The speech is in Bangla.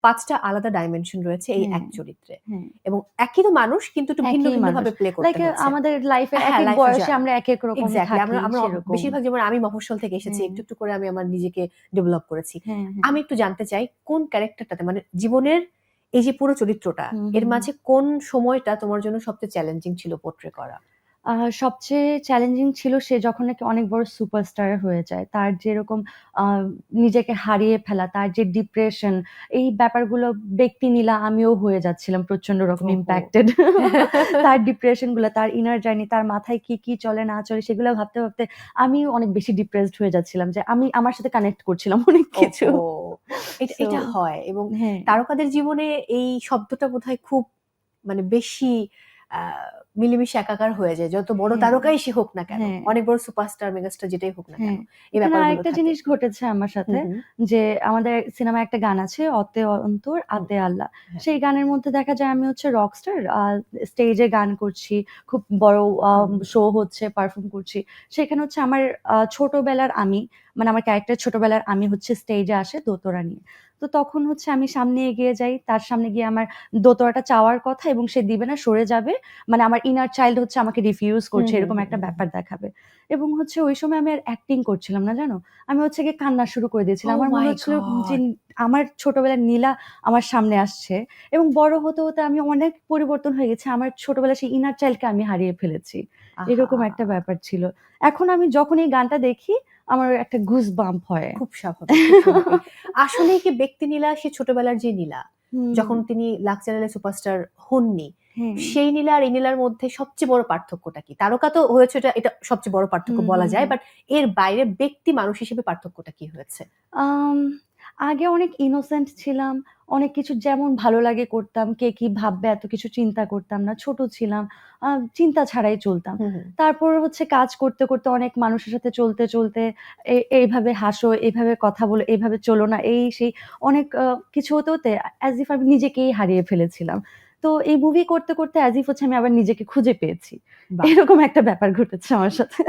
5টা আলাদা ডাইমেনশন রয়েছে এই হ্যাঁ, এক চরিত্রে, হ্যাঁ। এবং একই তো মানুষ কিন্তু একটু ভিন্ন একই ভিন্ন মানুষ। ভাবে প্লে করতে লাইক হচ্ছে। আমাদের লাইফের হ্যাঁ, একেক লাইফের বয়সে জার্নি আমরা একেক রকম এক্সাক্টলি। থাকি আমরা সেরকম। বেশিরভাগ, যেমন আমি মফস্বল থেকে এসেছি, হ্যাঁ, একটু একটু করে আমি আমার নিজেকে ডেভেলপ করেছি। হ্যাঁ, হ্যাঁ। আমি একটু জানতে চাই কোন ক্যারেক্টারটাতে, মানে জীবনের এই যে পুরো চরিত্রটা, হুম, এর হুম, হুম। মাঝে কোন সময়টা তোমার জন্য সবচেয়ে চ্যালেঞ্জিং ছিল পোর্ট্রে করা? সবচেয়ে চ্যালেঞ্জিং ছিল সে যখন নাকি অনেক বড় সুপারস্টার হয়ে যায়। তার যেরকম আ নিজেকে হারিয়ে ফেলা, তার যে ডিপ্রেশন, এই ব্যাপারগুলো ব্যক্তি নিলা আমিও হয়ে যাচ্ছিলাম প্রচন্ড রকম ওহো! ইমপ্যাক্টেড। তার ডিপ্রেশন গুলা, তার ইনার জার্নি, তার মাথায় কি, কি চলে না চলে সেগুলো ভাবতে, ভাবতে আমিও অনেক বেশি ডিপ্রেসড হয়ে যাচ্ছিলাম যে আমি আমার সাথে কানেক্ট করছিলাম অনেক কিছু। ওহো! এটা সো এটা হয়, এবং হ্যাঁ, তারকাদের জীবনে এই শব্দটা বোধহয় খুব, মানে বেশি আ মিলেমিশে একাকার হয়ে যায়। যত বড় হ্যাঁ, তারকাই সে হোক না কেন, হ্যাঁ। অনেক বড় সুপারস্টার, মেগাস্টার যেটাই হোক না কেন, হ্যাঁ, এই এখানে ব্যাপারগুলো আরেকটা থাকে। জিনিস ঘটেছে আমার হুম, সাথে হুম। যে, আমাদের সিনেমায় একটা গান আছে 'অতে অন্তর হুম, আতে আল্লাহ।' হ্যাঁ। সেই গানের মধ্যে দেখা যায় আমি হচ্ছে রকস্টার, স্টেজে গান করছি। খুব বড় হুম, শো হচ্ছে, পারফর্ম করছি। সেখানে হচ্ছে আমার ছোটবেলার আমি, মানে আমার ক্যারেক্টার ছোটবেলার আমি হচ্ছে স্টেজে আসে দোতারা নিয়ে। তো তখন হচ্ছে আমি সামনে এগিয়ে যাই। তার সামনে গিয়ে আমার দোতারাটা চাওয়ার কথা এবং সে দিবে না, সরে যাবে। মানে আমার ইনার চাইল্ড হচ্ছে আমাকে রিফিউজ হুম, করছে, হুম, এরকম হুম, একটা হুম, ব্যাপার দেখাবে। এবং হচ্ছে ওই সময় আমি আর অ্যাক্টিং করছিলাম না, জানো? আমি হচ্ছে গিয়ে কান্না শুরু করে দিয়েছিলাম। ওহ আমার মনে মাই হচ্ছিল যে গড! আমার ছোটবেলার নীলা আমার সামনে আসছে এবং বড় হতে, হতে আমি অনেক পরিবর্তন হয়ে গেছি। আমার ছোটবেলার সেই ইনার চাইল্ডকে আমি হারিয়ে ফেলেছি। আহা! এরকম একটা ব্যাপার ছিল। এখন আমি যখন এই গানটা দেখি আমার একটা গুজ বাম্প হয়। খুব স্বাভাবিক, খুব স্বাভাবিক। আসলেই কি ব্যক্তি নীলা সে ছোটবেলার যে নীলা, হুম, যখন তিনি লাক্স চ্যানেলে সুপারস্টার হননি, হ্যাঁ, সেই নীলা আর এই নীলার মধ্যে সবচেয়ে বড় পার্থক্যটা কি? তারকা তো হয়েছে, এটা সবচেয়ে বড় পার্থক্য হুম, বলা হুম, যায়। হুম। বাট এর বাইরে ব্যক্তি মানুষ হিসেবে পার্থক্যটা কি হয়েছে? আম আগে অনেক ইনোসেন্ট ছিলাম। অনেক কিছু যেমন ভালো লাগে করতাম। কে কি ভাববে এত কিছু চিন্তা করতাম না। ছোট ছিলাম। চিন্তা ছাড়াই চলতাম। হুম, হুম। তারপর হচ্ছে কাজ করতে, করতে অনেক মানুষের সাথে চলতে, চলতে এইভাবে হাসো, এভাবে কথা বলো, এভাবে চলো না, এই সেই অনেক কিছু হতে, হতে অ্যাজ ইফ আমি নিজেকেই হারিয়ে ফেলেছিলাম। তো এই মুভি করতে, করতে অ্যাজ ইফ হচ্ছে আমি আবার নিজেকে খুঁজে পেয়েছি। বাহ! এরকম একটা ব্যাপার ঘটেছে আমার সাথে।